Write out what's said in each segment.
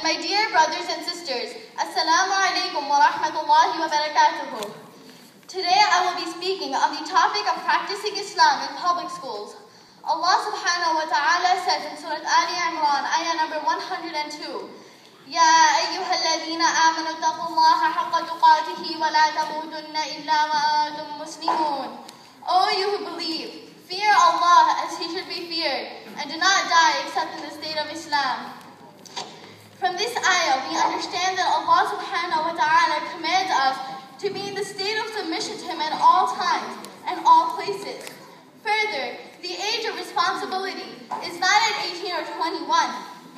My dear brothers and sisters, Assalamu alaikum wa rahmatullahi wa barakatuhu. Today I will be speaking on the topic of practicing Islam in public schools. Allah subhanahu wa ta'ala says in Surah Ali Imran, ayah number 102, يَا أَيُّهَا الَّذِينَ آمَنُوا اتَّقُوا اللَّهَ حَقَّ تُقَاتِهِ وَلَا تَمُوتُنَّ إِلَّا وَأَنْتُمْ مُسْلِمُونَ. O you who believe, fear Allah as He should be feared, and do not die except in the state of Islam. From this ayah, we understand that Allah subhanahu wa ta'ala commands us to be in the state of submission to Him at all times and all places. Further, the age of responsibility is not at 18 or 21,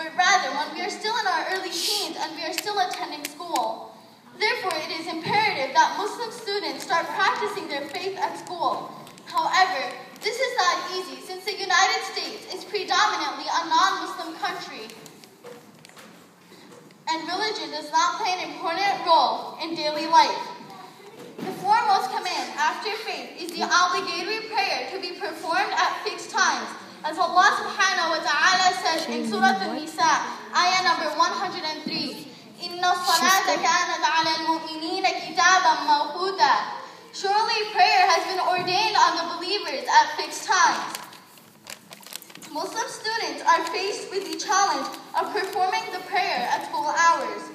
but rather when we are still in our early teens and we are still attending school. Therefore, it is imperative that Muslim students start practicing their faith at school. However, this is not easy since the United States is predominantly a non-Muslim country, and religion does not play an important role in daily life. The foremost command after faith is the obligatory prayer to be performed at fixed times, as Allah subhanahu wa ta'ala says in Surah An-Nisa, ayah number 103, إِنَّ الصَّلَاةَ كَانَتْ عَلَى الْمُؤْمِنِينَ كِتَابًا مَوْقُوتًا. Surely prayer has been ordained on the believers at fixed times. Muslim students are faced with the challenge of performing the prayer at school hours.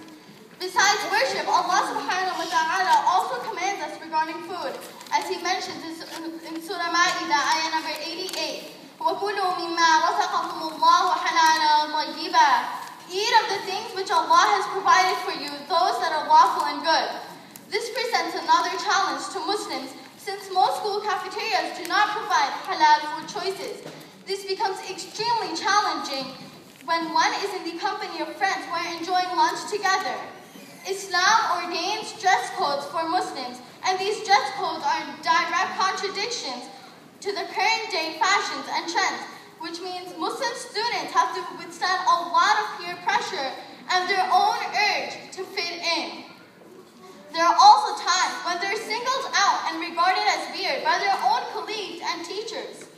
Besides worship, Allah subhanahu wa ta'ala also commands us regarding food, as He mentions in Surah Ma'idah, ayah number 88, وَكُلُوا مِمَّا رَزَقَكُمُ اللَّهُ حَلَالًا طَيِّبًا. Eat of the things which Allah has provided for you, those that are lawful and good. This presents another challenge to Muslims, since most school cafeterias do not provide halal food choices. This becomes extremely challenging when one is in the company of friends who are enjoying lunch together. Islam ordains dress codes for Muslims, and these dress codes are in direct contradictions to the current day fashions and trends, which means Muslim students have to withstand a lot of peer pressure and their own urge to fit in. There are also times when they're singled out and regarded as weird by their own colleagues and teachers.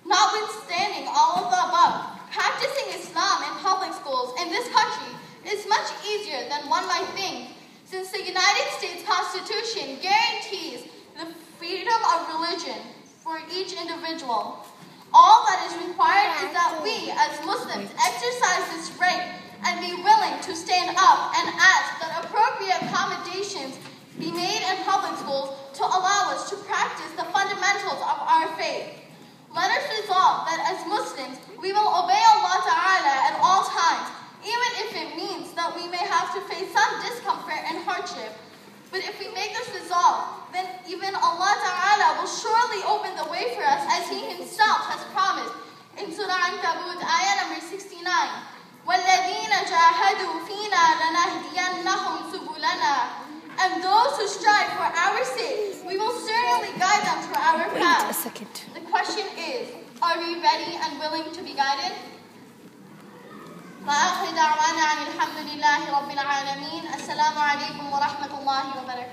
Notwithstanding all of the above, practicing Islam in public schools in this country is much easier than one might think, since the United States Constitution guarantees the freedom of religion for each individual. All that is required is that we, as Muslims, exercise this right and be willing to stand up and ask that appropriate accommodations be made in public schools to allow us to practice the fundamentals of our faith. Let us resolve that as Muslims, we will obey Allah Ta'ala at all times, even if it means that we may have to face some discomfort and hardship. But if we make this resolve, then even Allah Ta'ala will surely open the way for us, as He Himself has promised in Surah Ankabut, ayah number 69. وَالَّذِينَ جَاهَدُوا فِينَا لَنَهْدِيَنَّهُمْ سُبُلَنَا. And those who strive for our sake, we will certainly guide them through our path. Wait a second. The question is, are we ready and willing to be guided? وآخر دعوانا عن الحمد لله رب العالمين. السلام عليكم ورحمة الله وبركاته.